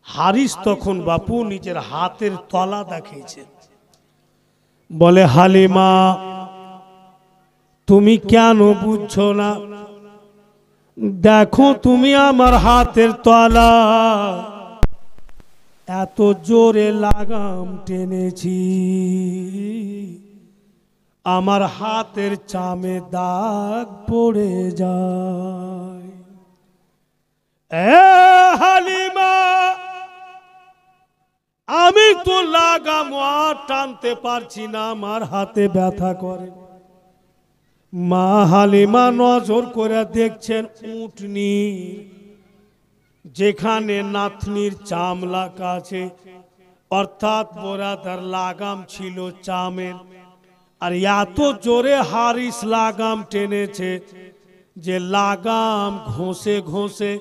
হারিস তখন বাপু নিজের হাতের তলা দেখিয়েছে, বলে হালিমা তুমি কেন বুঝছো না? দেখো তুমি আমার হাতের তলা এত জোরে লাগাম টেনেছি, আমার হাতের চামে দাগ পড়ে যায়। এ হালিমা আমি তো লাগাম আর টানতে পারছি না, আমার হাতে ব্যথা করে। মা হালিমা নজর করে দেখছেন উটনি যেখানে নাতনির চাম লাগা আছে, অর্থাৎ বোরাদার লাগাম ছিল চামের, আর এত জোরে হারিস লাগাম টেনেছে যে লাগাম ঘষে ঘষে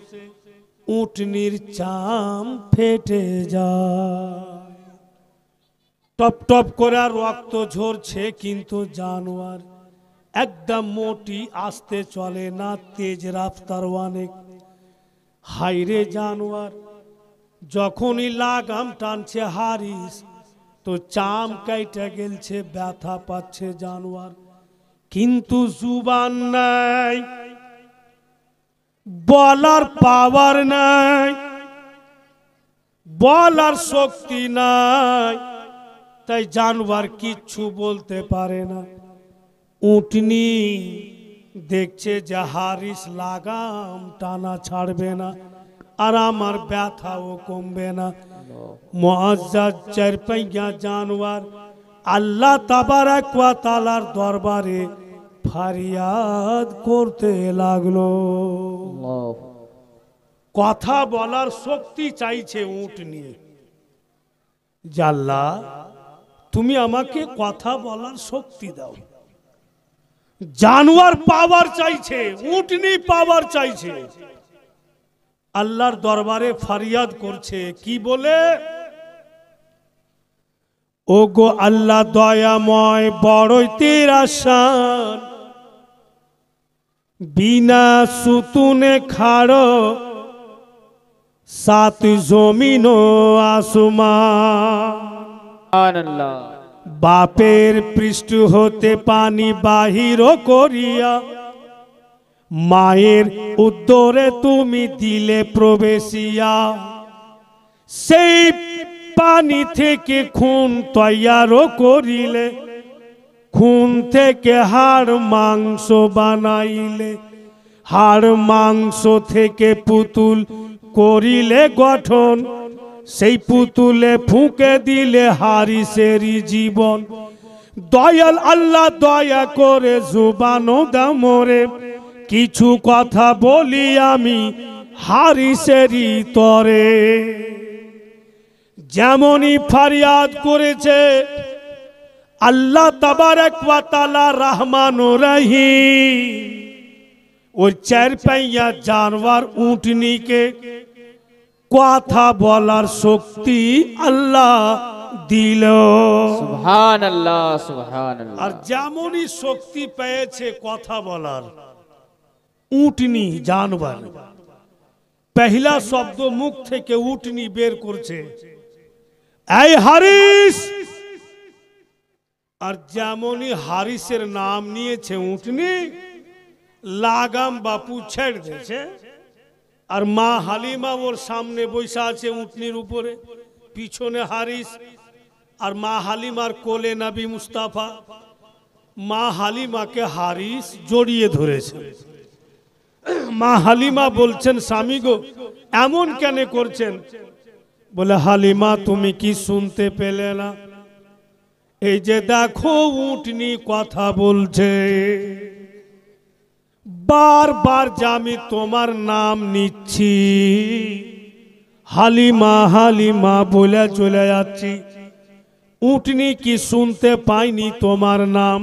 উটনির চাম ফেটে যায়। টপ টপ করে রক্ত ঝরছে, কিন্তু জানোয়ার একদম মোটি, আস্তে চলে না, তেজ রাফতার অনেক। হাইরে জানোয়ার যখনই লাগাম টানছে হারিস তো চাম কাইটা গেলছে, ব্যথা পাচ্ছে জানোয়ার, কিন্তু জুবান নাই, বলার পাওয়ার নাই, বলার শক্তি নাই, তাই জানোয়ার কিচ্ছু বলতে পারে না। উটনি দেখছে যে হারিস লাগাম টানা ছাড়বে না, আর আমার ব্যথাও কমবে না। মুআজ্জাজ চারপাইয়া জানোয়ার আল্লাহ তাবারাক ওয়া তাআলার দরবারে ফরিয়াদ করতে লাগলো। কথা বলার শক্তি চাইছে উটনি, যে আল্লাহ তুমি আমাকে কথা বলার শক্তি দাও। জানোয়ার পাওয়ার চাইছে, উটনি পাওয়ার চাইছে, আল্লাহর দরবারে ফরিয়াদ করছে কি বলে, ও গো আল্লাহ দয়াময় বড়ই তেরাসান, বিনা সুতুনে খাড়ো সাত জমিন ও আসমান। সুবহানাল্লাহ। বাপের পৃষ্ঠ হতে পানি বাহির করিয়া মায়ের উদরে তুমি দিলে প্রবেশিয়া, সেই পানি থেকে খুন তৈয়ার করিলে, খুন থেকে হাড় মাংস বানাইলে, হাড় মাংস থেকে পুতুল করিলে গঠন, সেই পুতুলে ফুঁকে দিলে হারিসেরই জীবন। দয়াল আল্লাহ দয়া করে জুবানো দাও মোরে, কিছু কথা বলি আমি হারিসেরই তরে। যেমনই ফরিয়াদ করেছে আল্লাহ তাবারাক ওয়া তাআলা রহমান ও রহিম ওই চারপাইয়া জানোয়ার উটনিকে কথা বলার শক্তি আল্লাহ দিল। সুবহানাল্লাহ সুবহানাল্লাহ। আর যেমনই শক্তি পেয়েছে কথা বলার, উটনি জানোয়ার পহলা শব্দ মুখ থেকে উটনি বের করছে, এই হারিস। আর যেমনই হারিসের নাম নিয়েছে উটনি, লাগাম বাপু ছেড়ে দিয়েছে। আর মা হালিমা ওর সামনে বসে আছে উটনির উপরে, পিছনে হারিস, আর মা হালিমার কোলে নবী মুস্তাফা। মা হালিমাকে হারিস জড়িয়ে ধরেছে। মা হালিমা বলছেন স্বামী গো এমন কেন করছেন? বলে হালিমা তুমি কি শুনতে পেলে না? এই যে দেখো উটনি কথা বলছে, বারবার যে আমি তোমার নাম নিচ্ছি, হালিমা হালিমা বলে চলে যাচ্ছি, উটনি কি শুনতে পাইনি তোমার নাম?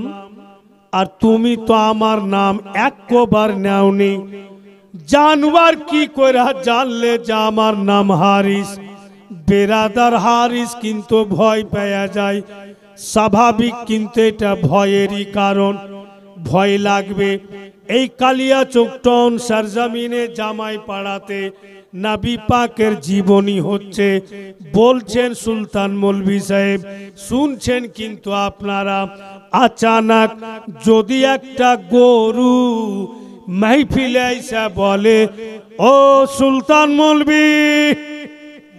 আর তুমি তো আমার নাম একবার নেওনি। জানোয়ার কি করে জানলে যে আমার নাম হারিস? বেরাদার হারিস কিন্তু ভয় পেয়ে যায়, স্বাভাবিক, কিন্তু এটা ভয়েরই কারণ, ভয় লাগবে। এই কালিয়া চোকটন সরজমিনে জামাই পাড়াতে নবী পাকের জীবনী হচ্ছে বলছেন সুলতান মৌলভী সাহেব শুনছেন কিন্তু আপনারা আচানক যদি একটা গরু মাহফিলে এসে বলে ও সুলতান মৌলভী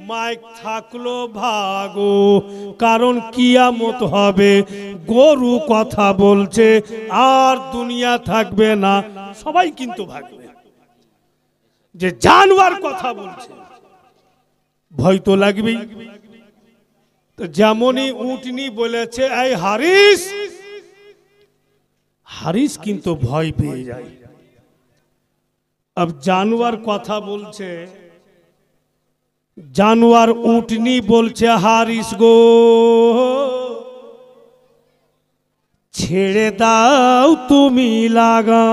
মাইক থাকলো ভাগো কারণ কিয়ামত হবে গরু কথা বলছে আর দুনিয়া থাকবে না সবাই কিন্তু ভাগবে যে জানোয়ার কথা বলছে ভয় তো লাগবেই তো যেমনই উটনি বলেছে এই হারিস হারিস কিন্তু ভয় পেয়ে যায় अब জানোয়ার কথা বলছে জানোয়ার উটনি বলছে হারিস গো ছেড়ে দাও তুমি লাগা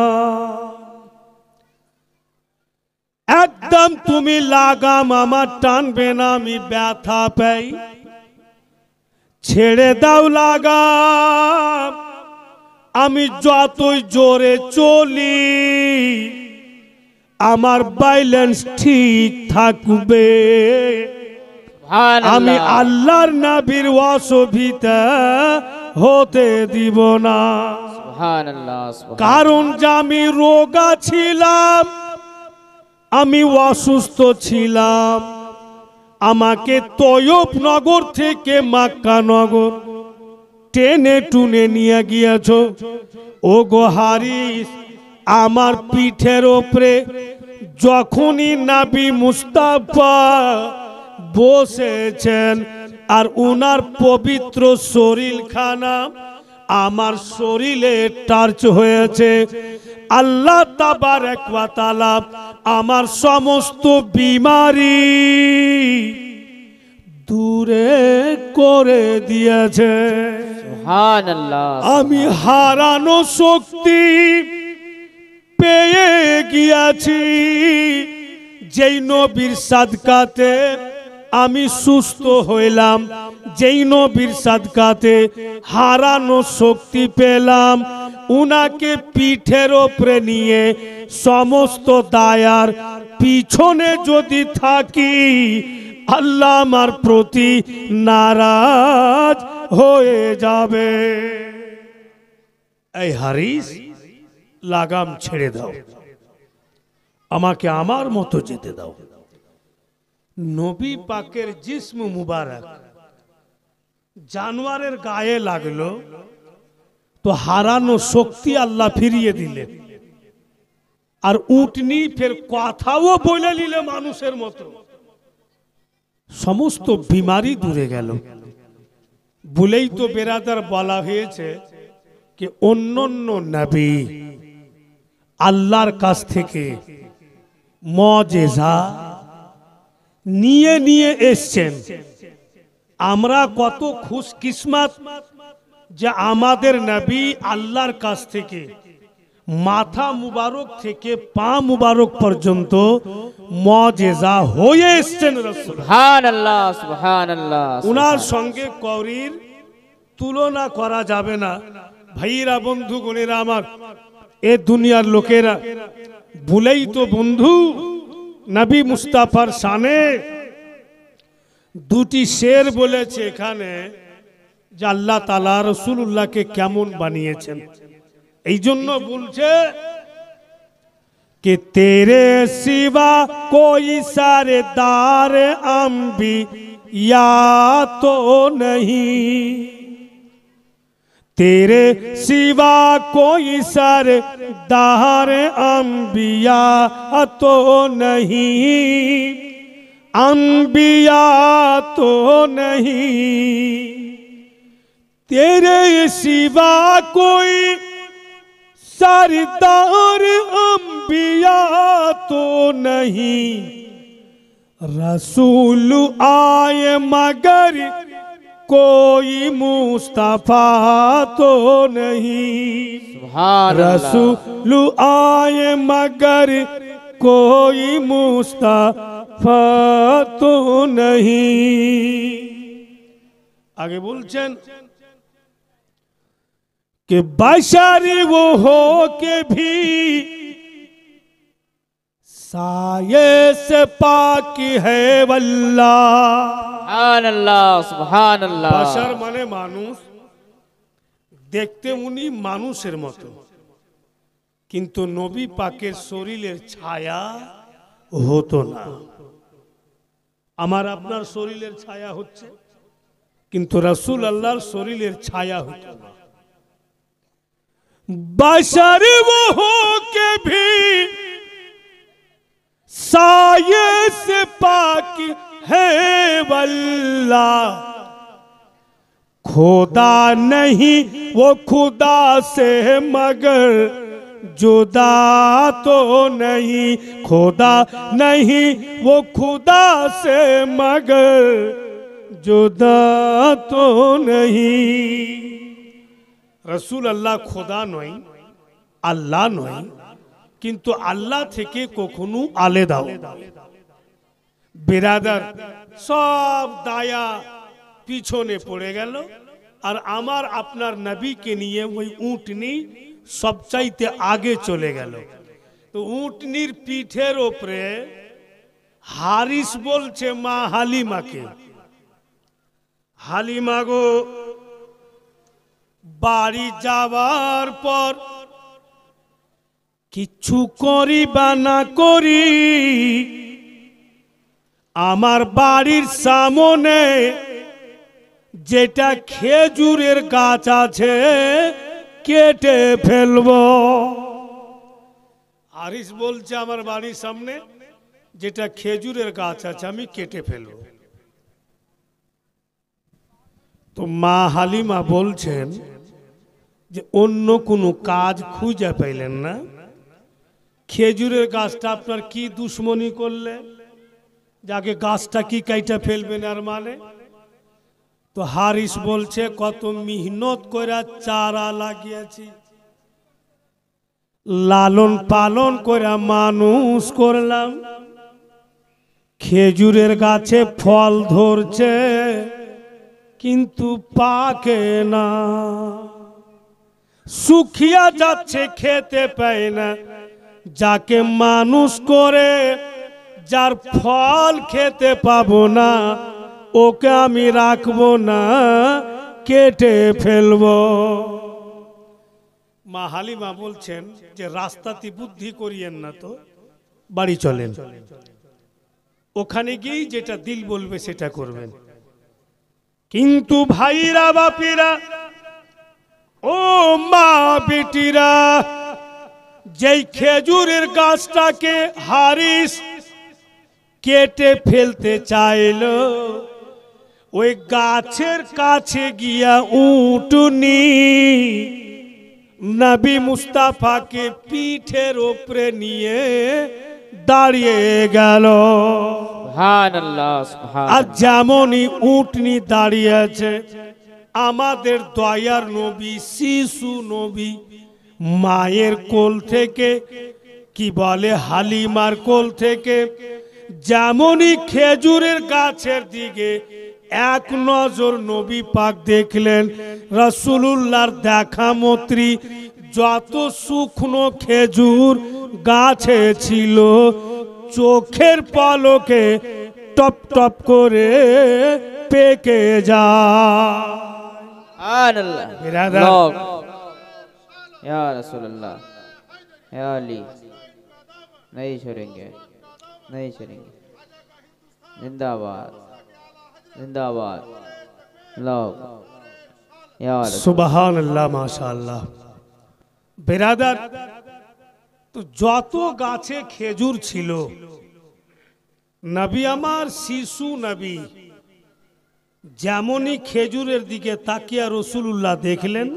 একদম তুমি লাগাম আমার টানবে না আমি ব্যথা পাই ছেড়ে দাও লাগাম আমি যতই জোরে চলি আমার ব্যালেন্স ঠিক থাকবে আমি আল্লাহর নবীর অসুবিধা হতে দিব না কারণ যে আমি রোগা ছিলাম আমি অসুস্থ ছিলাম আমাকে তয়ব নগর থেকে মক্কা নগর টেনে টুনে নিয়ে গিয়েছো ও গো হারিস আমার পিঠের ওপরে যখনই নবী মুস্তাফা বসেছেন আর উনার পবিত্র শরীরখানা আমার শরীরে টাচ হয়েছে আল্লাহ তাবারক ওয়া তাআলা আমার সমস্ত বিমারি দূরে করে দিয়েছে সুবহানাল্লাহ আমি হারানো শক্তি পেয়ে গিয়েছি যেই নবীর সাদকাতে আমি সুস্থ হইলাম যেই নবীর সাদকাতে হারানো শক্তি পেলাম উনাকে পিঠের ওপরে নিয়ে সমস্ত দায়ার পিছনে যদি থাকি আল্লাহ আমার প্রতি নারাজ হয়ে যাবে এই হারিস লাগাম ছেড়ে দাও আমাকে আমার মতো যেতে দাও নবী পাকের জিসম মুবারক জানোয়ারের গায়ে লাগলো তো হারানো শক্তি আল্লাহ ফিরিয়ে দিলেন আর উটনি ফের কথাও বলে নিলে মানুষের মতো সমস্ত বিমারি দূরে গেল বলেই তো বেরাদার বলা হয়েছে যে অন্যান্য নবী আল্লাহর কাছ থেকে মুজিজা নিয়ে নিয়ে এসেছেন আমরা কত খুশকিসমত যে আমাদের নবী আল্লাহর কাছ থেকে মাথা মুবারক থেকে পা মুবারক পর্যন্ত মুজিজা হয়ে এসেছেন রাসূল সুবহানাল্লাহ সুবহানাল্লাহ উনার সঙ্গে কওরির তুলনা করা যাবে না ভাইরা বন্ধুগণেরা আমার এ দুনিয়ার লোকেরা ভুলেই তো বন্ধু নবী মুস্তাফার শানে দুটি শের বলেছে এখানে যে আল্লাহ তাআলা রাসূলুল্লাহকে কেমন বানিয়েছেন এই জন্য বলছে कि तेरे सिवा कोई सरदार अंबिया तो नहीं तेरे सिवा कोई सरदार अंबिया तो नहीं अंबिया तो नहीं तेरे सिवा कोई सरदार अंबिया तो नहीं रसूल आए मगर कोई मुस्तफा तो नहीं रसूल आए मगर कोई मुस्तफा तो नहीं आगे बोलছেন कि बशर वो हो के भी साये से पाकी है वल्लाह। সুবহানাল্লাহ সুবহানাল্লাহ। বাশার মানে মানুষ, দেখতে উনি মানুষের মতো, কিন্তু নবী পাকের শরীরের ছায়া হতো না। আমার আপনার শরীরের ছায়া হচ্ছে, কিন্তু রাসূল আল্লাহর শরীরের ছায়া হতো না। বাশার वो हो के भी साये से पाक है वल्लाह। खुदा नहीं वो खुदा से मगर जुदा तो नहीं, खुदा नहीं वो खुदा से मगर जुदा तो नहीं। रसूल अल्लाह खुदा नয়, আল্লাহ নয়, কিন্তু আল্লাহ থেকে কখনো আলাদাও। বিরাদার সব দায়া পিছনে পড়ে গেল, আর আমার আপনার নবীকে নিয়ে ওই উটনি সবচাইতে আগে চলে গেল। তো উটনির পিঠের ওপরে হারিস বলছে মা হালিমাকে, হালিমা গো, বাড়ি যাওয়ার পর কিছু করি বা না করি, আমার বাড়ির সামনে যেটা খেজুরের গাছ আছে কেটে ফেলবো। হারিস বলছে আমার বাড়ির সামনে যেটা খেজুরের গাছ আছে আমি কেটে ফেলবো। তো মা হালিমা বলছেন যে অন্য কোনো কাজ খুঁজে পাইলেন না, খেজুরের গাছটা আপনার কি দুশ্মনী করলে যাকে গাছটা কি কাইটা ফেলবেন আর মানে। তো হারিস বলছে কত মেহনত করে চারা লাগিয়েছি, লালন পালন করে মানুষ করলাম, খেজুরের গাছে ফল ধরছে কিন্তু পাকে না, শুকিয়ে যাচ্ছে খেতে পায় না, যাকে মানুষ করে যার ফল খেতে পাবো না ওকে আমি রাখবো না, কেটে ফেলবো। মা হালিমা বলছেন যে রাস্তাতে বুদ্ধি করিয়েন না, তো বাড়ি চলেন, ওখানে গিয়ে যেটা দিল বলবে সেটা করবেন। কিন্তু ভাইরা বাপিরা ও মা বেটিরা, যেই খেজুরের গাছটাকে হারিস কেটে ফেলতে চাইল, ওই গাছের কাছে গিয়া উটনি নবী মুস্তাফাকে পিঠের উপরে নিয়ে দাঁড়িয়ে গেল। সুবহানাল্লাহ সুবহানাল্লাহ। আর যেমনই উটনি দাঁড়িয়ে আছে, আমাদের দয়ার নবী শিশু নবী মায়ের কোল থেকে, কি বলে হালিমার কোল থেকে, যেমনই খেজুরের গাছের দিকে এক নজর নবী পাক দেখলেন, রাসূলুল্লাহর দেখা মত্রী যত শুকনো খেজুর গাছে ছিল চোখের পলকে টপ টপ করে পেকে যায়। সুবহানাল্লাহ। বিরাদার, या रसूल अल्लाह या अली, नहीं छोड़ेंगे नहीं छोड़ेंगे। जिंदाबाद जिंदाबाद। लोग या সুবহান আল্লাহ, মাশাআল্লাহ। বিরাদার, তো যত গাছে খেজুর ছিল, নবী আমার শিশু নবী যেমনই খেজুরের দিকে তাকিয়া রাসূলুল্লাহ দেখলেন,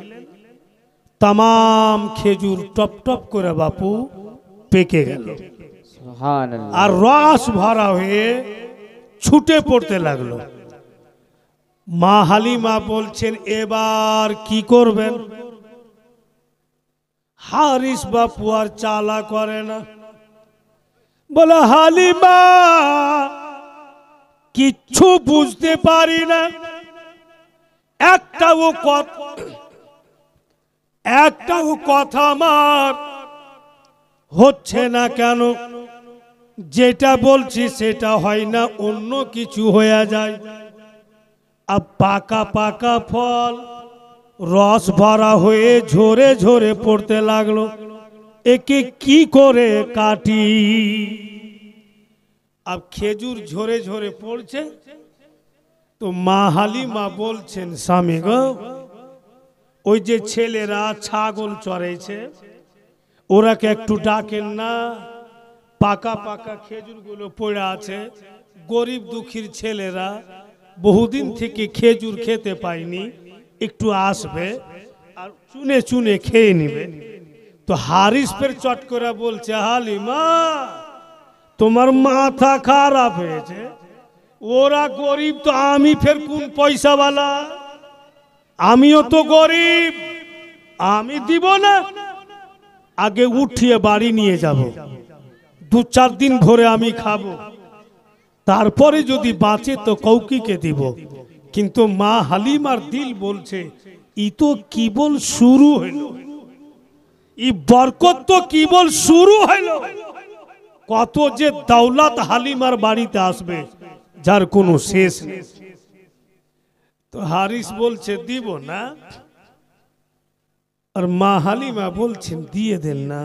तमाम খেজুর টপ টপ করে বাপু পেকে গেল, সুবহানাল্লাহ। আর রস ভরা হয়ে ছুটে পড়তে লাগলো। মা হালিমা বলছেন এবার কি করবেন? হারিস বাপু আর চালা করে না, বলে হালিমা কিচ্ছু বুঝতে পারি না, একটাও কথা আমার হচ্ছে না কেন? যেটা বলছি সেটা হয় না, অন্য কিছু হয়ে যায়। আর পাকা পাকা ফল রস ভরা হয়ে ঝরে ঝরে পড়তে লাগলো, একে কি করে কাটি? আর খেজুর ঝরে ঝরে পড়ছে, তো মা হালিমা বলছেন, স্বামী গো, ওই যে ছেলেরা ছাগল চড়াইছে ওরাকে একটু ডাকেন না, পাকা পাকা খেজুরগুলো পড়ে আছে, গরিব দুঃখীর ছেলেরা বহুদিন থেকে খেজুর খেতে পায়নি, একটু আসবে আর চুনে চুনে খেয়ে নিবে। তো হারিস ফের চট করে বলছে, হালিমা তোমার মাথা খারাপ হয়েছে, ওরা গরিব তো আমি ফের কোন পয়সাওয়ালা? আমিও তো গরিব, আমি দিব না? আগে উঠিয়ে বাড়ি নিয়ে যাব, 2-4 দিন ভরে আমি খাবো, তারপরে যদি বাঁচে তো কৌকিকে দিব। কিন্তু মা হালিমার দিল বলছে, ই তো কেবল শুরু হইল, ই বরকত তো কেবল শুরু হইল, কত যে দৌলত হালিমার বাড়িতে আসবে যার কোনো শেষ নেই। তো হারিস বলছে দিব না, আর মা হালিমা বলছেন দিয়ে দেন না।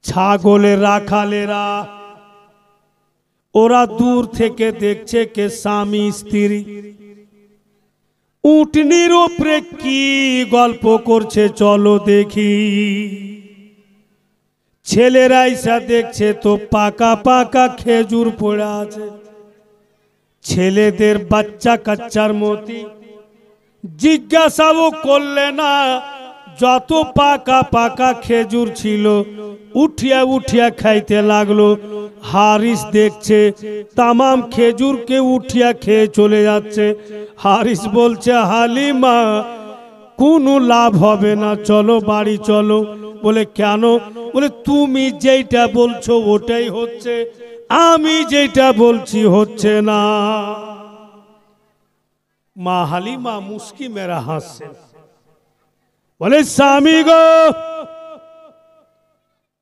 ছাগলের রাখালেরা ওরা দূর থেকে দেখছে কে স্বামী স্ত্রী উটনির উপরে কি গল্প করছে, চলো দেখি। ছেলেরা এসে দেখছে তো পাকা পাকা খেজুর পড়ে আছে, ছেলেদের বাচ্চা কাচ্চার মতি জিজ্ঞাসাও করলে না, যত পাকা পাকা খেজুর ছিল উঠিয়া উঠিয়া খাইতে লাগলো। হারিস দেখছে তামাম খেজুরকে উঠিয়া খেয়ে চলে যাচ্ছে। হারিস বলছে, হালিমা কোনো লাভ হবে না, চলো বাড়ি চলো। বলে কেন? বলে তুমি যেটা বলছো ওটাই হচ্ছে, আমি যেটা বলছি হচ্ছে না। মা হালিমা মুস্কি মেরা হাসছে, বলে স্বামী গো,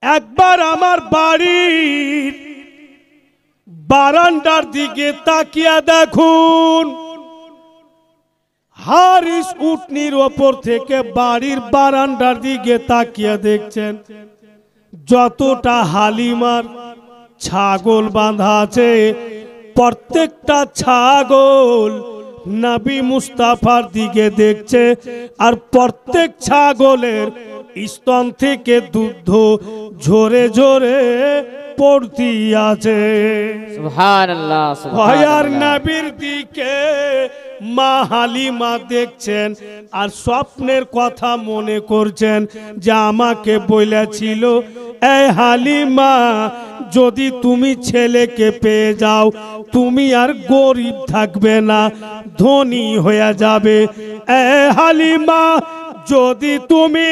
একবার আমার বাড়ির বারান্দার দিকে তাকিয়া দেখুন। হারিস উটনির ওপর থেকে বাড়ির বারান্দার দিকে তাকিয়া দেখছেন, যতটা হালিমার ছাগল বাঁধা আছে প্রত্যেকটা ছাগল নবী মুস্তাফার দিকে দেখছে, আর প্রত্যেক ছাগলের স্তন থেকে দুধ ঝরে ঝরে পড়তি আছে। সুবহানাল্লাহ, আর সুবহানাল্লাহ। নবীর দিকে মা হালিমা দেখছেন আর স্বপ্নের কথা মনে করছেন যে আমাকে বলেছিল, এই হালিমা যদি তুমি ছেলেকে পেয়ে যাও তুমি আর গরিব থাকবে না, ধনী হয়ে যাবে। এই হালিমা যদি তুমি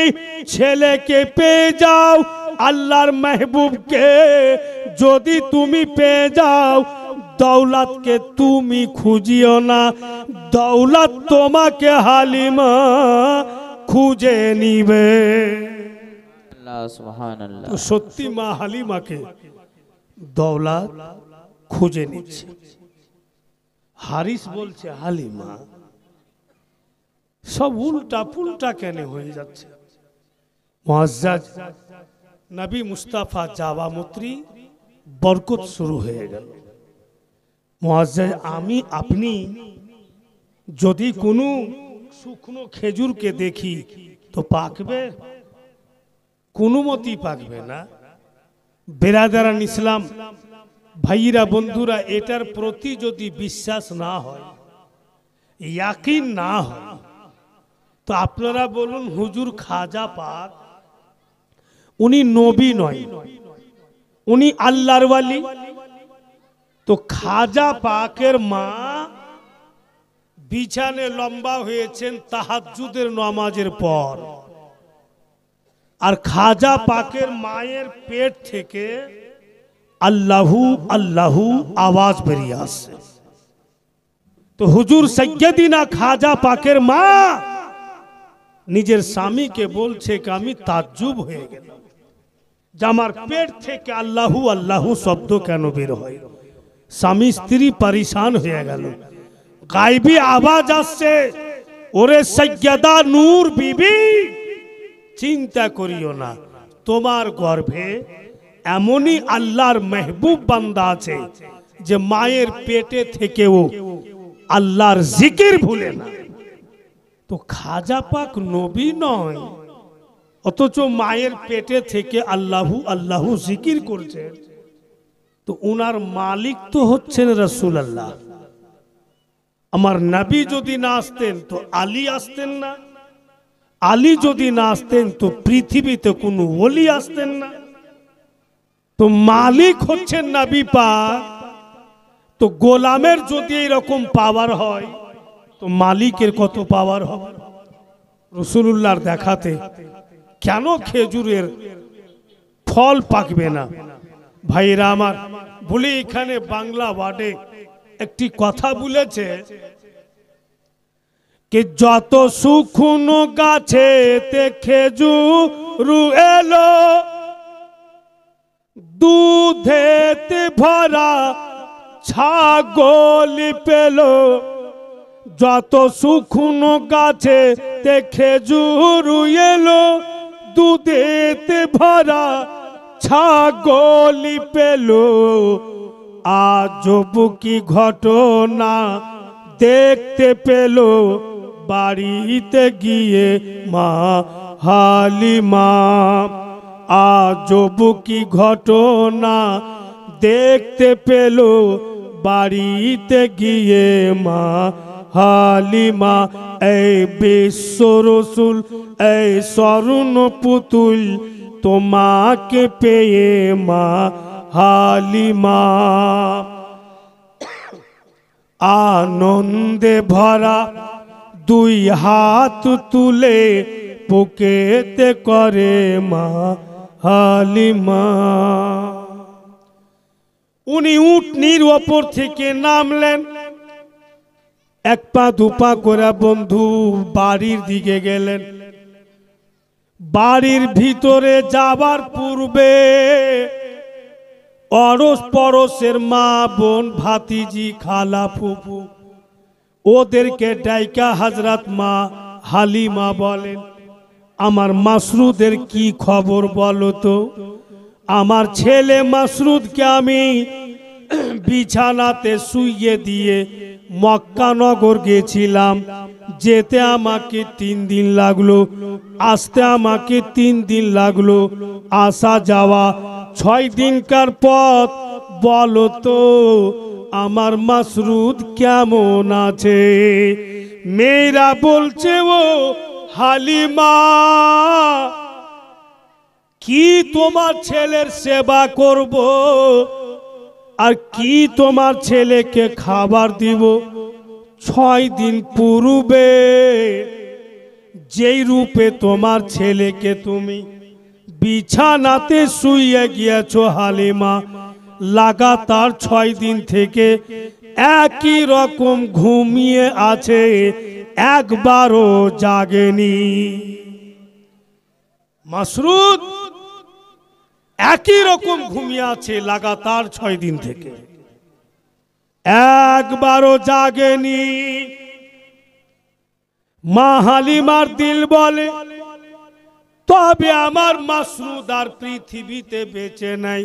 ছেলেকে পেয়ে যাও, আল্লাহর মেহবুবকে যদি তুমি পেয়ে যাও, দৌলতকে তুমি খুঁজিও না, দৌলত তোমাকে হালিমা খুঁজে নিবে। সুবহানাল্লাহ। তো সত্যি মা হালিমাকে দৌলত খুঁজে নিচ্ছে। হারিস বলছে, হালিমা সব উল্টা পুল্টা কেন হয়ে যাচ্ছে? মুআজ্জাজ নবী মুস্তাফা জাওয়া মুত্রি বরকত শুরু হয়ে গেল। মুআজ্জাজ আমি আপনি যদি কোনো শুকনো খেজুরকে দেখি তো পাকবে? কোনো মতি পাকবে না। বেরাদারান ইসলাম, ভাইরা বন্ধুরা, এটার প্রতি যদি বিশ্বাস না হয়, ইয়াকিন না হয়, তো আপনারা বলুন হুজুর খাজা পাক উনি নবী নয়, উনি আল্লাহর ওয়ালি। তো খাজা পাকের মা বিছানে লম্বা হয়েছেন তাহাজ্জুদের নামাজের পর, আর খাজা পাকের মায়ের পেট থেকে আল্লাহু আল্লাহু আওয়াজ বেরিয়ে আসছে। তো হুজুর সাইয়্যিদিনা খাজা পাকের মা নিজের স্বামীকে বলছে কি আমি তাজ্জুব হয়ে গেলাম যে আমার পেট থেকে আল্লাহু আল্লাহু শব্দ কেন বের হয়। স্বামী স্ত্রী পরিশান হয়ে গেল। গায়বী আওয়াজ আসছে, ওরে সৈয়দা নূর বিবি, চিন্তা করিও না, তোমার গর্ভে এমনই আল্লাহর মেহবুব বান্দা আছে যে মায়ের পেটে থেকেও আল্লাহর জিকির ভুলে না। তো খাজা পাক নবী নয়, অথচ মায়ের পেটে থেকে আল্লাহু আল্লাহু জিকির করছে। তো উনার মালিক তো হচ্ছেন রাসূলুল্লাহ। আমার নবী যদি না আসতেন তো আলী আসতেন না, আলী যদি না আসতেন তো পৃথিবীতে কোনো ওলি আসতেন না। তো মালিক হচ্ছেন নবী পাক। তো গোলামের যদি এরকম পাওয়ার হয় তো মালিকের কত পাওয়ার হবে। রাসূলুল্লাহর দেখাতে কেন খেজুরের ফল পাকবে না? ভাইরা আমার, বলি এখানে বাংলা ওয়ার্ডে একটি কথা বলেছে कि যত শুকনো গাছেতে খেজুর এলো, দুধেতে ভরা ছাগল পেলো। যত শুকনো গাছেতে খেজুর এলো, দুধেতে ভরা ছাগল পেলো। আজব কি ঘটনা দেখতে পেলো, বাড়িতে গিয়ে মা হালিমা। আজব কি ঘটনা দেখতে পেলো, বাড়িতে গিয়ে মা হালিমা। এই বিশ্ব রসুল, এই স্বর্ণ পুতুল, তোমাকে পেয়ে মা হালিমা আনন্দে ভরা দুই হাত তুলে বুকেতে করে মা হালিমা। উনি উটনির ওপর থেকে নামলেন, এক পা দুপা করে বন্ধু বাড়ির দিকে গেলেন। বাড়ির ভিতরে যাবার পূর্বে অরস পরশের মা বোন ভাতিজি খালা ফুফু ওদেরকে ডাইকা হযরত মা হালিমা বলেন, আমার মাসরুদের কি খবর বলো তো? আমার ছেলে মাসরুদকে আমি বিছানাতে শুইয়ে দিয়ে মক্কা নগর গেছিলাম। যেতে আমাকে 3 দিন লাগলো, আসতে আমাকে 3 দিন লাগলো, আসা যাওয়া 6 দিনকার পথ। বলো তো আমার মাসরুদ কেমন আছে? মেয়েরা বলছে, ও হালিমা, কি তোমার ছেলের সেবা করব আর কি তোমার ছেলেকে খাবার দিব? 6 দিন পূর্বে যেই রূপে তোমার ছেলেকে তুমি বিছানাতে শুইয়ে গিয়েছো হালিমা, লাগাতার 6 দিন থেকে একই রকম ঘুমিয়ে আছে, একবারও জাগেনি। মাসরুদ একই রকম ঘুমিয়ে আছে লাগাতার 6 দিন থেকে, একবারও জাগেনি। মা হালিমার দিল বলে, তবে আমার মাসরুদ আর পৃথিবীতে বেঁচে নাই,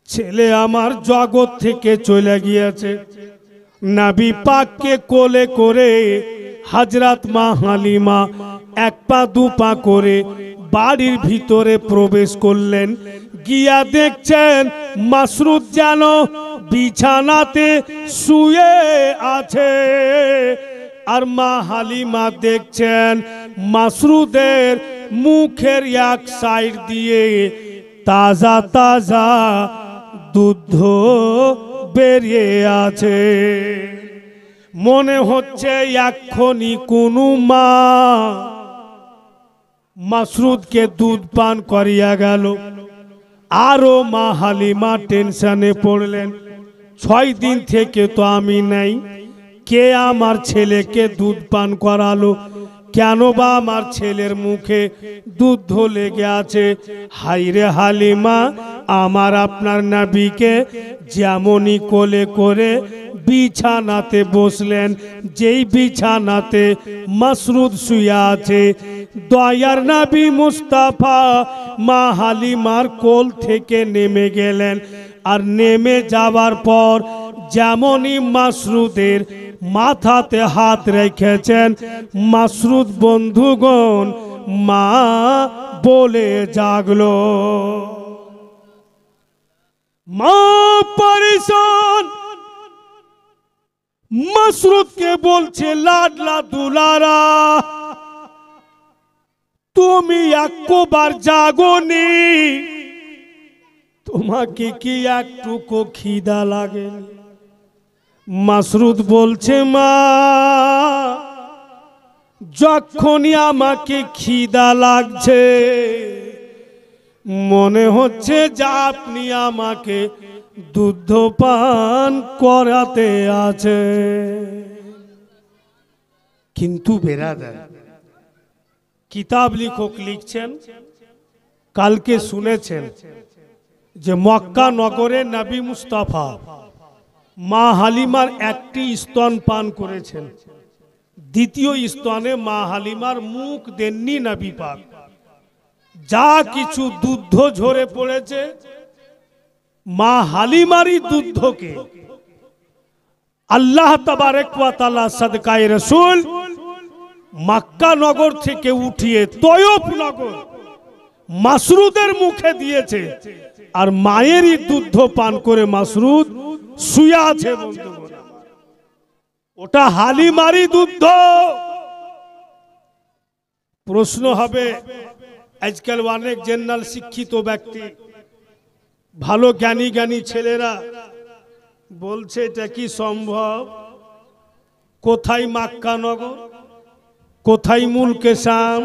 ছেলে আমার জগৎ থেকে চলে গিয়েছে। নবী পাককে কোলে করে হযরত মা হালিমা এক পা দু পা করে বাড়ির ভিতরে প্রবেশ করলেন। গিয়া দেখছেন মাসরুদ যেন বিছানাতে শুয়ে আছে, আর মা হালিমা দেখছেন মাসরুদের মুখের এক সাইড দিয়ে তাজা তাজা দুধ বেরিয়ে আছে। মনে হচ্ছে এক্ষুনি কোনো মা মাসরুদকে দুধ পান করিয়া গেল। আরো মা হালিমা টেনশনে পড়লেন, 6 দিন থেকে তো আমি নাই, কে আমার ছেলেকে দুধ পান করালো? কেন বা আমার ছেলের মুখে দুধ লেগে আছে। হাইরে হালিমা, আমার আপনার নবীকে যেমনই কোলে করে বিছানাতে বসলেন, যেই বিছানাতে মাসরুদ শুয়ে আছে, দয়ার নবী মুস্তাফা মা হালিমার কোল থেকে নেমে গেলেন। আর নেমে যাওয়ার পর যেমনই মাসরুদের মাথাতে হাত রেখেছেন, মাসরুদ বন্ধুগণ মা বলে জাগলো। মা পরেশান, মাসরুদকে বলছে, লাডলা দুলারা, তুমি একবার জাগোনি? তোমাকে কি একটুকু খিদা লাগে? মাসরুদ বলছে, মা যখনই আমাকে খিদা লাগছে মনে হচ্ছে যে আপনি আমাকে দুধ পান করাতে আছে। কিন্তু বেরাদার, কিতাব লেখক লিখছেন, কালকে শুনেছেন যে মক্কা নগরে নবী মুস্তাফা মা হালিমার একটি স্তন পান করেছেন, দ্বিতীয় স্তনে মা হালিমার মুখ দেননি নবী পাক। যা কিছু দুধ ঝরে পড়েছে মা হালিমারই দুধকে আল্লাহ তাবারক ওয়া তাআলা সাদকায়ে রাসূল মক্কা নগর থেকে উঠিয়ে তয়ব নগর মাসরুদের মুখে দিয়েছে। আর মায়েরই দুধ পান করে মাসরুদ শুয়ে আছে। বন্ধুগণ, ওটা হালিমারই দুধ। প্রশ্ন হবে, আজকাল অনেক জেনারেল শিক্ষিত ব্যক্তি, ভালো জ্ঞানী জ্ঞানী ছেলেরা বলছে এটা কি সম্ভব? কোথায় মক্কা নগর, কোথায় মুলকে শাম,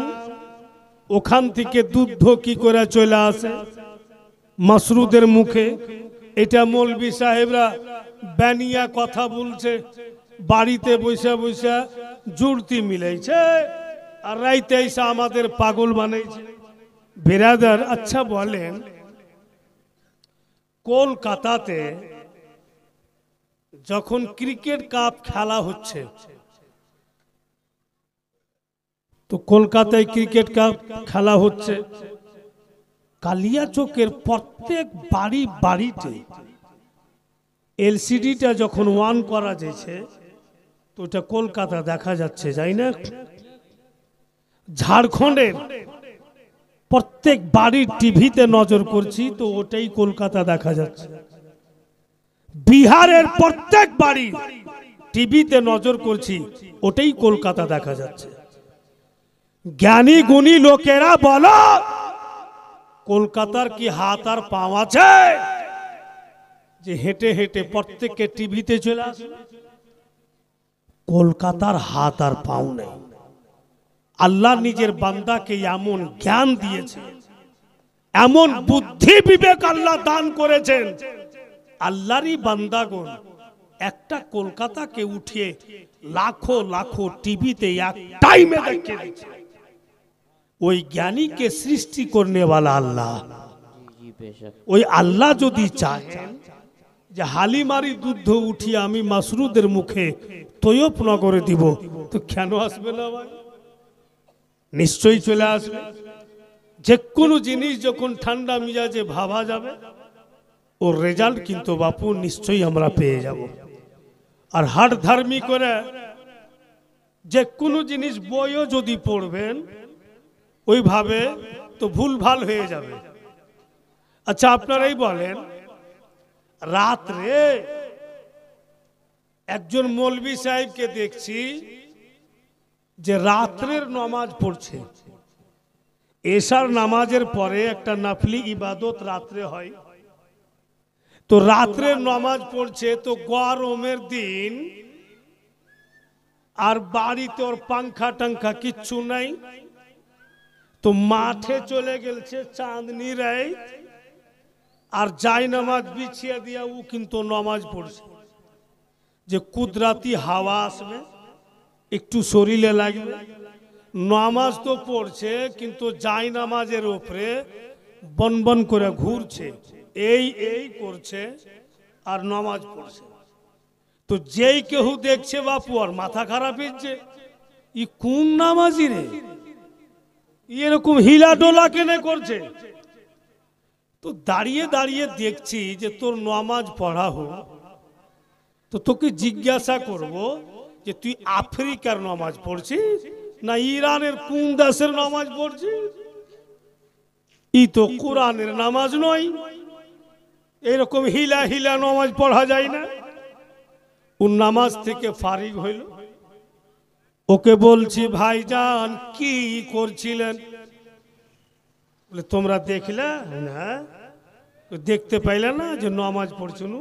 ওখান থেকে দুধ কি করে চলে আসে মাসরুদের মুখে? এটা মৌলবি সাহেবরা বানিয়া কথা বলছে, বাড়িতে বসে বসে জুড়তি মিলাইছে আর রাইতে এসে আমাদের পাগল বানাইছে। বেরাদার, আচ্ছা বলেন, কলকাতাতে যখন ক্রিকেট কাপ খেলা হচ্ছে, তো কলকাতায় ক্রিকেট কাপ খেলা হচ্ছে, কালিয়াচকের প্রত্যেক বাড়ি বাড়িতে এলসিডিটা যখন অন করা যাচ্ছে, তো এটা কলকাতা দেখা যাচ্ছে, যাই না? ঝাড়খণ্ডের প্রত্যেক বাড়ির টিভিতে নজর করছি, তো ওটাই কলকাতা দেখা যাচ্ছে। বিহারের প্রত্যেক বাড়ি টিভিতে নজর করছি, ওটাই কলকাতা দেখা যাচ্ছে। জ্ঞানী গুণী লোকেরা বলো, কলকাতার কি হাত আর পা আছে যে হেঁটে হেঁটে প্রত্যেককে টিভিতে চলে আসে? কলকাতার হাত আর পাও নেই। আল্লাহ নিজের বান্দাকে এমন জ্ঞান দিয়েছে, এমন বুদ্ধি বিবেক আল্লাহ দান করেছেন, আল্লাহরই বান্দাগণ একটা কলকাতাকে উঠিয়ে লাখো লাখো টিভিতে এক টাইমে দেখে দিচ্ছে। ওই জ্ঞানীকে সৃষ্টি করনে वाला আল্লাহ, ওই আল্লাহ যদি চাহেন যে হালিমারি দুধ উঠিয়ে আমি মাসরুদের মুখে তৈয়ব নগরে দিব, তো কেন আসবে না ভাই? নিশ্চয়ই চলে আসবে। যে কোনো জিনিস যখন ঠান্ডা মিজাজে ভাবা যাবে, ওর রেজাল্ট কিন্তু বাপু নিশ্চয়ই আমরা পেয়ে যাব। আর হাট ধার্মিক করে যে কোনো জিনিস বইও যদি পড়বেন ওইভাবে, তো ভুল ভাল হয়ে যাবে। আচ্ছা আপনারাই বলেন, রাত্রে একজন মৌলভী সাহেবকে দেখছি যে রাত্রের নামাজ পড়ছে। এশার নামাজের পরে একটা নাফলি ইবাদত রাত্রে হয়, তো রাত্রের নামাজ পড়ছে। তো গরমের দিন আর বাড়িতে ওর পাংখা টাংখা কিচ্ছু নাই, তো মাঠে চলে গেছে চাঁদনি রাত, আর যাই নামাজ বিছিয়ে দিয়া ও কিন্তু নামাজ পড়ছে। যে কুদরাতি হাওয়া আসবে, একটু শরীরে লাগবে, নামাজ তো পড়ছে কিন্তু যাই নামাজের উপরে বনবন করে ঘুরছে, এই এই করছে আর নামাজ পড়ছে। তো যেই কেউ দেখছে বাপু আর মাথা খারাপ হচ্ছে, ই কোন নামাজি রে, এরকম হিলা ডোলা কেনে করছে। তো দাঁড়িয়ে দাঁড়িয়ে দেখছি যে তোর নামাজ পড়া হোক, তো তোকে জিজ্ঞাসা করব যে তুই আফ্রিকার নামাজ পড়ছিস না ইরানের কোন দেশের নামাজ পড়ছিস? ই তো কোরআনের নামাজ নয়, এরকম হিলা হিলা নামাজ পড়া যায় না। ও নামাজ থেকে ফারিগ হইল। ওকে বলছি ভাইজান কি করছিলেন? বলে তোমরা দেখলে না, দেখতে পাইলে না যে নামাজ পড়ছিল?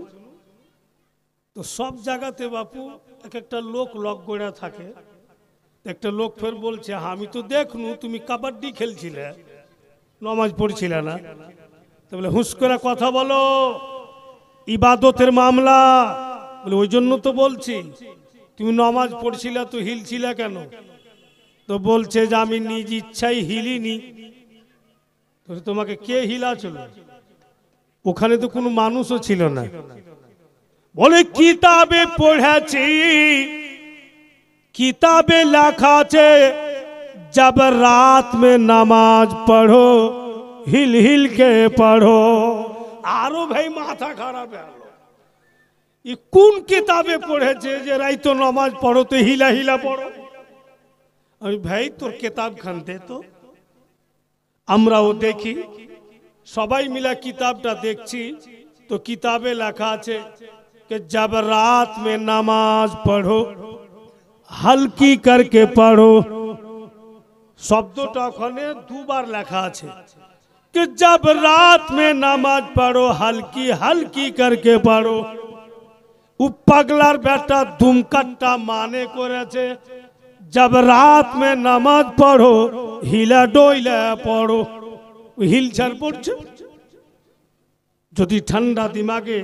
তো সব জায়গাতে বাপু এক একটা লোক লক গোড়া থাকে। একটা লোক ফের বলছে আমি তো দেখনু তুমি কাবাডি খেলছিলে, নামাজ পড়ছিলে না। তো বলে হুঁশ করে কথা বলো, ইবাদতের মামলা। বলে ওই জন্য তো বলছি, তুমি নামাজ পড়ছিলে তো হিলছিলে কেন? তো বলছে যে আমি নিজ ইচ্ছাই হিলিনি। তো তোমাকে কে হিলাছিল? ওখানে তো কোনো মানুষও ছিল না। বলে কিতাবে পড়েছি, কিতাবে লেখা আছে जब रात में नमाज पढ़ो हिल हिल के पढ़ो। आरो भाई माथा खराब है, ये कौन किताबे पढ़ेছে যে রাইতো নামাজ পড়ো তো হিলা হিলা পড়ো? আমি ভাই তোর কিতাব খান দে তো, আমরাও দেখি। সবাই মিলা কিতাবটা দেখছি, তো কিতাবে লেখা আছে कि जब रात में नमाज पढ़ो हल्की करके पढ़ो। শব্দটা ওখানে দুবার লেখা আছে कि जब रात में नमाज पढ़ो हल्की हल्की करके पढ़ो। उ पगलार बेटा दुमकट्टा माने করেছে जब रात में नमाज पढ़ो हिला डोइला पढ़ो। হিলছার পড়ছে। যদি ঠান্ডা দিমাগে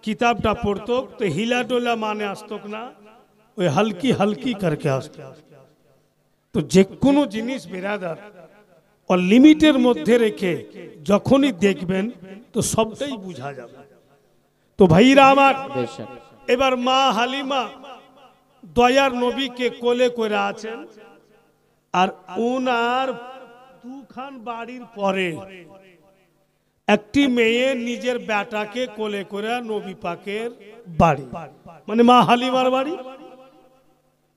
কিতাবটা পড়তো তো হিলা ডোলা মানে আসতো না, ওই হালকি হালকি করকে আসতো। তো যে কোনো জিনিস বেরাদার और লিমিটের মধ্যে রেখে যখনই দেখবেন তো সবটাই বোঝা যাবে। তো ভাইরা আমার, এবার মা হালিমা দয়ার নবীকে কোলে করে আছেন, আর ওনার দুখান বাড়ির পরে একটি মেয়ে নিজের বেটাকে কোলে করে নবী পাকের বাড়ি, মানে মা হালিমার বাড়ি।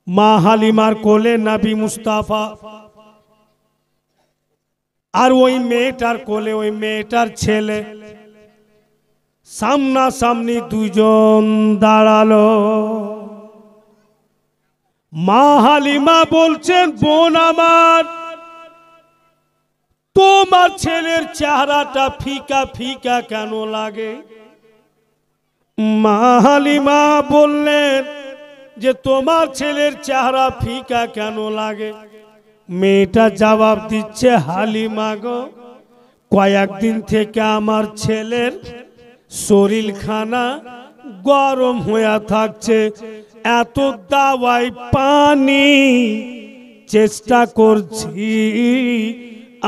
মা হালিমার কোলে নবী মুস্তাফা, আর ওই মেয়েটার কোলে ওই মেয়েটার ছেলে। সামনা সামনি দুজন দাঁড়ালো। মা হালিমা বলছেন বোন আমার, তোমার ছেলের চেহারাটা ফিকা ফিকা কেন লাগে? মা হালিমা বললেন যে তোমার ছেলের চেহারা ফিকা কেন লাগে? মেয়েটা জবাব দিচ্ছে হালিমা গো, কয়েকদিন থেকে আমার ছেলের শরীরখানা গরম হয়ে থাকছে, এত দাওয়াই পানি চেষ্টা করছি,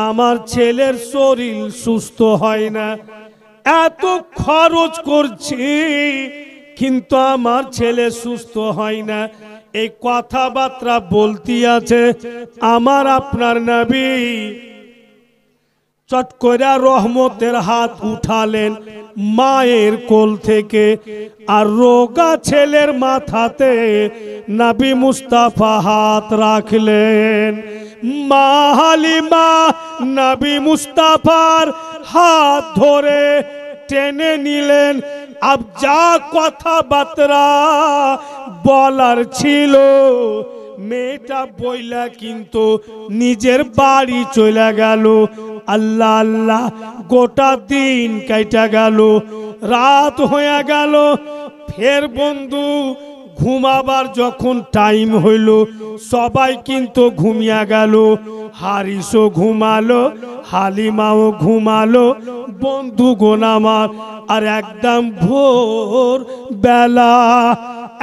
আমার ছেলের শরীর সুস্থ হয় না, এত খরচ করছি কিন্তু আমার ছেলে সুস্থ হয় না। এই কথাবার্তা বলতে আছে আমার আপনার নবী। চট করে রহমতের হাত উঠালেন মায়ের কোল থেকে, আর রোগা ছেলের মাথাতে নবী মুস্তাফা হাত রাখলেন। মা হালিমা নবী মুস্তাফার হাত ধরে টেনে নিলেন। अब যা কথাবার্তা বলার ছিল মেয়েটা বইলা কিন্তু নিজের বাড়ি চলে গেল। আল্লাহ আল্লাহ গোটা দিন কাইটা গেল, রাত হয়ে গেল। ফের বন্ধু ঘুমাবার যখন টাইম হইল সবাই কিন্তু ঘুমিয়ে গেল। হারিসও ঘুমালো, হালিমাও ঘুমালো, বন্ধু গোনামার। আর একদম ভোর বেলা,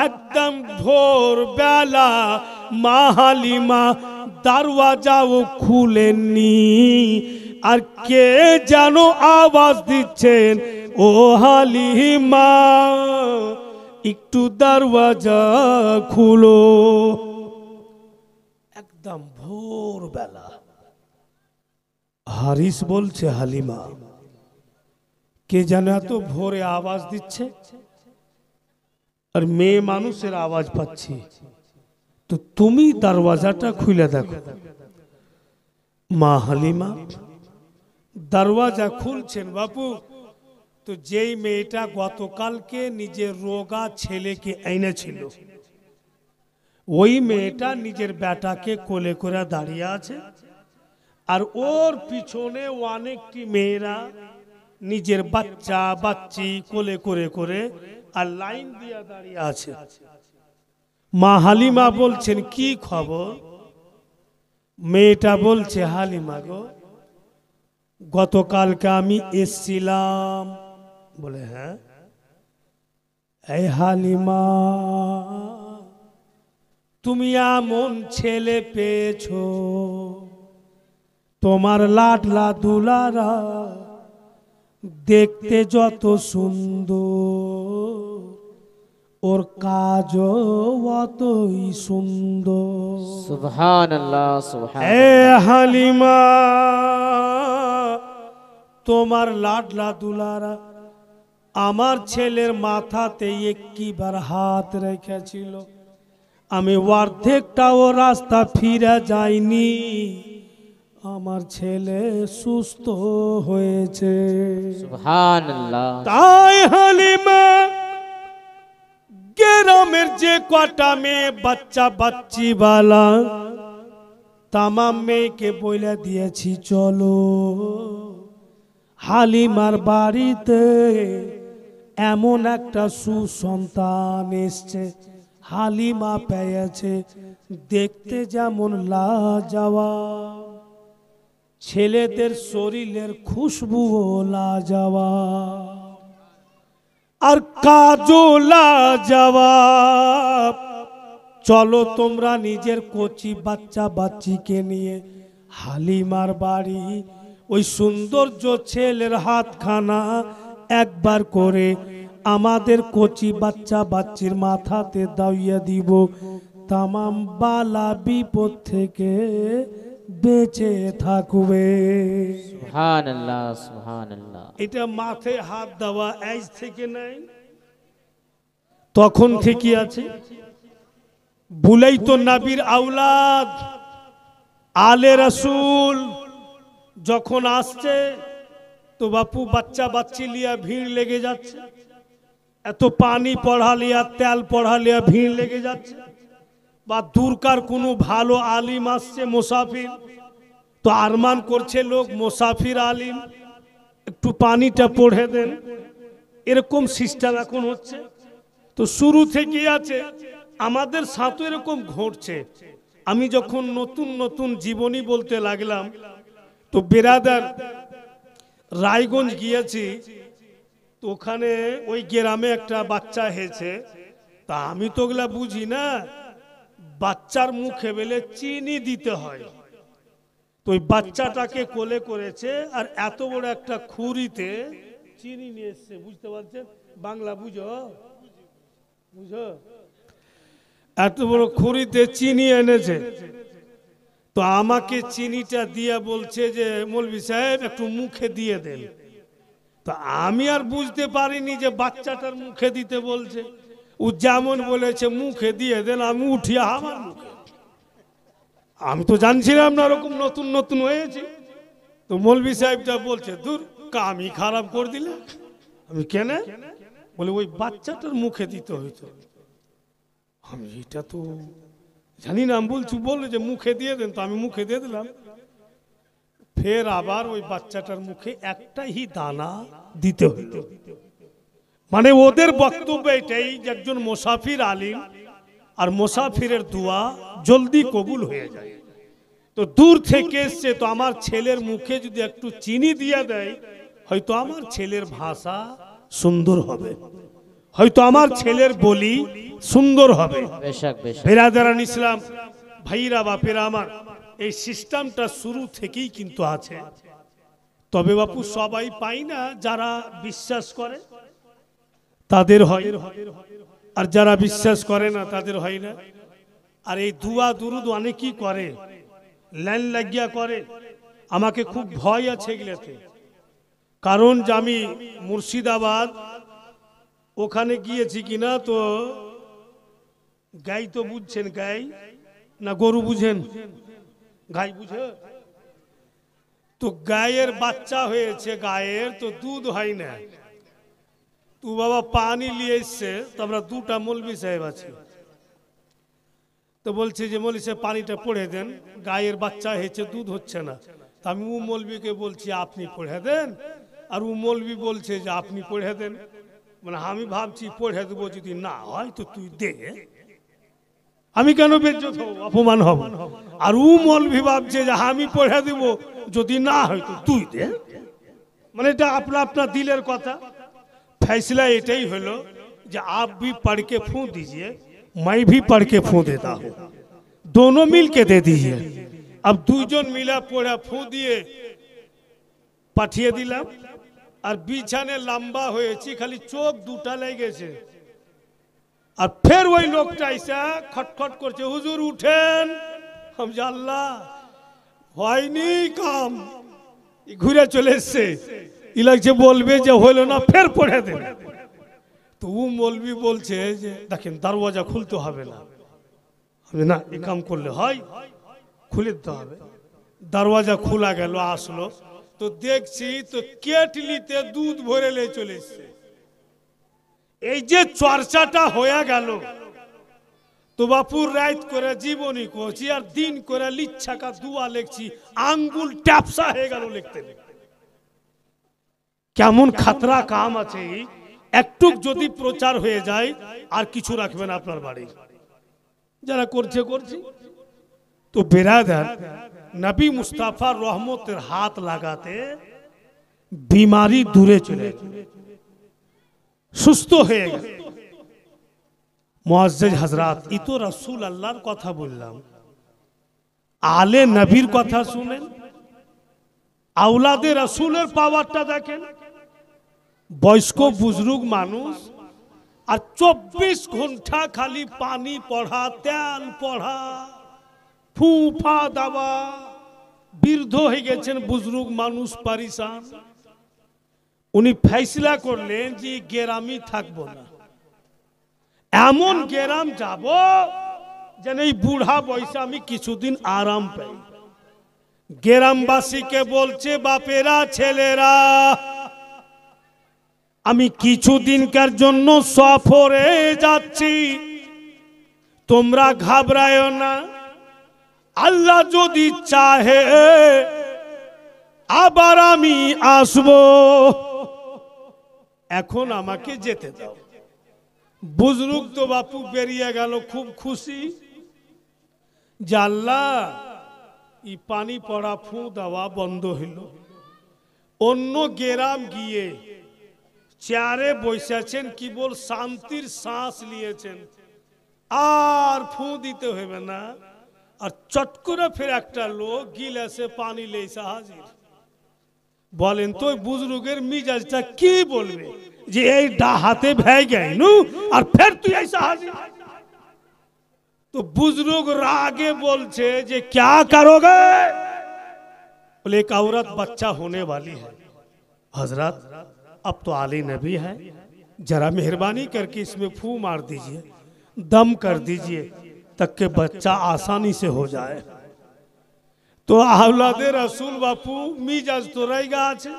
একদম ভোর বেলা মা হালিমা দরওয়াজাও খুলেননি, আর কে যেন আওয়াজ দিচ্ছেন, ও হালিমা একটু দরওয়াজা খুলো। একদম ভোরবেলা হারিস বলছে, হালিমা কে যেন এত ভোরে আওয়াজ দিচ্ছে, আর মেয়ে মানুষের আওয়াজ পাচ্ছি, তো তুমি দরওয়াজাটা খুলে দেখো। মা হালিমা দরওয়াজা খুলছেন বাপু, তো যেই মেয়েটা গতকালকে নিজের রোগা ছেলেকে এনেছিল, ওই মেয়েটা নিজের বেটাকে কোলে করে দাঁড়িয়ে আছে, আর ওর পিছনে অনেকটি মেয়েরা নিজের বাচ্চা বাচ্চি কোলে করে করে আর লাইন দিয়ে দাঁড়িয়ে আছে। মা হালিমা বলছেন, কি খবর? মেয়েটা বলছে, হালিমা গো, গতকালকে আমি এসছিলাম। বলে, হ্যাঁ? এই হালিমা, তুমি এমন ছেলে পেয়েছো, তোমার লাডলা দুলারা দেখতে যত সুন্দর, ওর কাজও অতই সুন্দর। সুবহানাল্লাহ, সুবহানাল্লাহ। এ হালিমা, তোমার লাডলা দুলারা আমার ছেলের মাথাতে একবার হাত রেখেছিল, আমি অর্ধেকটাও রাস্তা ফিরে যাইনি, আমার ছেলে সুস্থ হয়েছে। সুবহানাল্লাহ। তাই হালিমা গ্রামের যে কটা মেয়ে বাচ্চা বাচ্চি বালা তামাম মেয়েকে বলে দিয়েছি, চলো হালিমার বাড়িতে এমন একটা সুসন্তান এসছে, হালিমা পেয়েছে, দেখতে যেমন লাজবাব, ছেলেদের শরীরের খুশবুও লাজবাব, আর কাজও লাজবাব। চলো তোমরা নিজের কচি বাচ্চা বাচ্চিকে নিয়ে হালিমার বাড়ি, ওই সৌন্দর্য ছেলের হাতখানা একবার করে আমাদের কচি বাচ্চা বাচ্চির মাথাতে দাইয়া দিব, তামাম বালা বিপদ থেকে বেঁচে থাকবে। সুবহানাল্লাহ, সুবহানাল্লাহ। এটা মাথায় হাত দেওয়া আজ থেকে নাই, তখন থেকে আছে। বুলাই তো নবীর আওলাদ আলে রসুল যখন আসছে, তো বাপু বাচ্চা বাচ্চি লিয়া ভিড় লেগে যাচ্ছে, এত পানি পড়া লিয়া তেল পড়া লিয়া ভিড় লেগে যাচ্ছে। বা দূরকার কোনো ভালো আলিম আসছে মুসাফির, তো আরমান করছে লোক মুসাফির আলিম একটু পানিটা পড়ে দেন, এরকম সিস্টেম এখন হচ্ছে। তো শুরু থেকে আছে, আমাদের সাথে এরকম ঘটছে। আমি যখন নতুন নতুন জীবনী বলতে লাগলাম, তো বেরাদার রায়গঞ্জ গিয়েছি, তো ওখানে ওই গ্রামে একটা বাচ্চা হয়েছে, তা আমি তো ওগুলা বুঝি না, বাচ্চার মুখে বেলে চিনি দিতে হয়। তো ওই বাচ্চাটাকে কোলে করেছে, আর এত বড় একটা খুরিতে চিনি নিয়ে এসছে, বুঝতে পারছেন? বাংলা বুঝো? বুঝো? এত বড় খুরিতে চিনি এনেছে, তো আমাকে চিনিটা দিয়ে বলছে যে মৌলভী সাহেব একটু মুখে দিয়ে দেন। তো আমি আর বুঝতে পারিনি যে বাচ্চাটার মুখে দিতে বলছে, ও যেমন বলেছে মুখে দিয়ে দেন, আমি উঠিয়া আমার মুখে, আমি তো জানছিলাম না ওরকম নতুন নতুন হয়েছে। তো মৌলভী সাহেবটা বলছে, দূর কামই খারাপ করে দিলে। আমি কেন? বলে ওই বাচ্চাটার মুখে দিতে হইতো। আমি এটা তো জানি না, আমি বলছি বললো যে মুখে দিয়ে দেন, তো আমি মুখে দিয়ে দিলাম। ফের আবার ওই বাচ্চাটার মুখে একটাই দানা দিতে হইতো। মানে ওদের বক্তব্য এটাই যে একজন মুসাফির আলিম, আর মুসাফিরের দোয়া জলদি কবুল হয়ে যায়। তো দূর থেকে এসছে, তো আমার ছেলের মুখে যদি একটু চিনি দিয়ে দেয়, হয়তো আমার ছেলের ভাষা সুন্দর হবে, হয়তো আমার ছেলের বলি সুন্দর হবে। বেশক বেশক। বেরাদারান ইসলাম ভাইরা বাপেরা আমার, এই সিস্টেমটা শুরু থেকেই কিন্তু আছে। তবে বাপু সবাই পাই না, যারা বিশ্বাস করে তাদের হয়, আর যারা বিশ্বাস করে না তাদের হয় না। আর এই দুয়া দুরুদ অনেকেই করে, লাইন লাগিয়া করে। আমাকে খুব ভয় আছে এগুলোতে, কারণ যে আমি মুর্শিদাবাদ ওখানে গিয়েছি কিনা, তো গাই তো বুঝছেন, গাই না গরু বুঝেন? গাই বুঝে তো, গায়ের বাচ্চা হয়েছে, গায়ের তো দুধ হয় না। তু বাবা পানি নিয়ে এসছে, তো আমরা দুটা মৌলবি সাহেব আছি, তো বলছে যে মৌলবি সাহেব পানিটা পড়ে দেন, গায়ের বাচ্চা হয়েছে, দুধ হচ্ছে না। তা আমি ও মৌলবিকে বলছি আপনি পড়ে দেন, আর ও মৌলবি বলছে যে আপনি পড়ে দেন। মানে আমি ভাবছি পড়ে দেবো, যদি না হয় তো তুই দে, আমি কেন বেজ্জত হব, অপমান হব। আর ও মৌলবি ভাবছে যে আমি পড়ে দেব, যদি না হয় তো তুই দে। মানে এটা আপনার আপনার দিলের কথা। फैसला এটাই হলো যে आप भी पढ़ के फूं दीजिए, मैं भी पढ़ के फूं देता हूँ, दोनों मिल के दे दीजिए। अब দুইজন মিলা পড়া ফু দিয়ে পাঠিয়ে দিলাম, আর বিছানে লম্বা হয়েছি, খালি চোখ দুটা লেগেছে। আর ফের ওই লোকটা এসে খটখট করছে, হুজুর উঠেন। हम আল্লাহ হয়নি কাম, ঘুরে চলে এসছে, ই লাগছে বলবে যে হইল না, ফের পড়ে দেবে। তো ও মৌলবি বলছে যে দেখেন দরওয়াজা খুলতে হবে না, না এই কাম করলে হয়, খুলে দিতে হবে। দরওয়াজা খোলা গেল, আসলো তো দেখছি তো কেটলিতে দুধ ভরে লে চলে এসছে। এই যে চর্চাটা হয়ে গেল, তো বাপুর রাত করে জীবনী করছি, আর দিন করে লিচ্ছাকা দুয়া লিখছি, আঙ্গুল ট্যাপসা হয়ে গেল লিখতে। কেমন খাতরা কাম আছে, একটু যদি প্রচার হয়ে যায় আর কিছু রাখবেন আপনার বাড়ি, যারা করছে করছে। তো বেরাদার, নবী মুস্তাফার রহমতের হাত লাগাতে বিমারি দূরে চলে সুস্থ হয়ে গেল। মুআজ্জিজ হযরত, ই তো রাসূল আল্লাহর কথা বললাম, আলে নবীর কথা শুনেন, আওলাদে রাসূলের পাওয়ারটা দেখেন। বয়স্ক বুজরুগ মানুষ, আর 24 ঘন্টা খালি পানি পড়া, তেল পড়া, ফুফা দাবা, বৃদ্ধ হয়ে গেছেন বুজরুগ মানুষ, পরিশান। উনি ফয়সলা করলেন যে গেরামি থাকবো না, এমন গেরাম যাব যেন এই বুড়া বয়সে আমি কিছুদিন আরাম পাই। গেরামবাসীকে বলছে, বাপেরা ছেলেরা, আমি কিছুদিনকার জন্য সফরে যাচ্ছি, তোমরা ঘাবড়ায়ো না, আল্লাহ যদি চাহে আবার আমি আসব, এখন আমাকে যেতে দাও। বুজরুগ তো বাপু বেরিয়ে গেল খুব খুশি যে আল্লাহ ই পানি পড়া ফু দেওয়া বন্ধ হইল। অন্য গেরাম গিয়ে চেয়ারে বসেছেন, কেবল শান্তির শ্বাস নিয়েছেন, আর ফু দিতে হবে না। আর চট করে ফের একটা লোক গিলাসে পানি লেসা হাজির। বলেন তো বুজরুগের মিজাজটা কি বলবে যে এই ডা হাতে ভেয়ে গেনু আর ফের তুই ऐसा हाजिर। तो बुजुर्ग रागे बोलছে যে क्या करोगे? बोले एक औरत बच्चा होने वाली है हजरत, अब तो आली नबी है, जरा मेहरबानी करके इसमें फू मार दीजिए, दम कर दीजिए, तक के बच्चा आसानी से हो जाए। तो औलादे रसूल बापू मिजाज तो रहेगा আছে,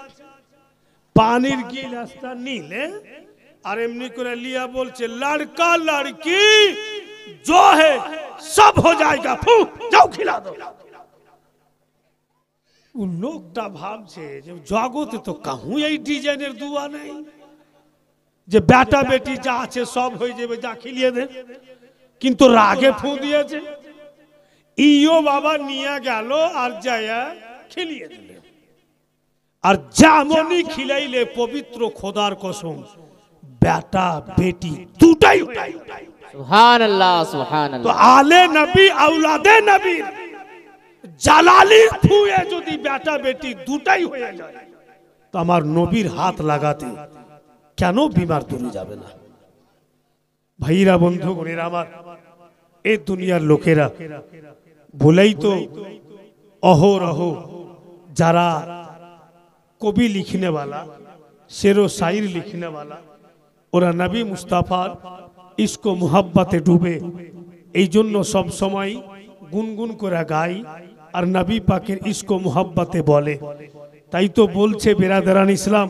পানির গিলাসটা নিলে আর এমনি করে লিয়া বলছে, लड़का लड़की जो है सब हो जाएगा, फू जाओ खिला दो। ও লোকটা ভাবছে যে জগতে তো কাহু এই ডিজাইনের দুয়া নেই যে বেটা বেটি যা আছে সব হয়ে যাবে, যা খিলিয়ে দে, কিন্তু রাগে ফু দিয়েছে। ইও বাবা নিয়ে গেল আর যায়া খিলিয়ে দিলে, আর যেমনই খিলাইলে পবিত্র খোদার কসম বেটা বেটি দুটাই সুবহানাল্লাহ সুবহানাল্লাহ। তো আলে নবী औलादे नबी জালালির থুয়ে যদি বেটা বেটি দুটাই হয়ে যায় তো আমার নবীর হাত লাগাতে কেন বিমার দূরে যাবে না? ভাইরা বন্ধুগণেরা আমার, এই দুনিয়ার লোকেরা বলেই তো অহরহ যারা কবি লিখনে वाला, शेरो शायर लिखने वाला, ওরা নবী মুস্তাফার ইশক ও মুহাব্বতে ডুবে, এই জন্য সব সময় গুনগুন করে গায় আর নবী পাকের ইশক ও মুহাব্বতে বলে। তাই তো বলছে বেরাদারান ইসলাম,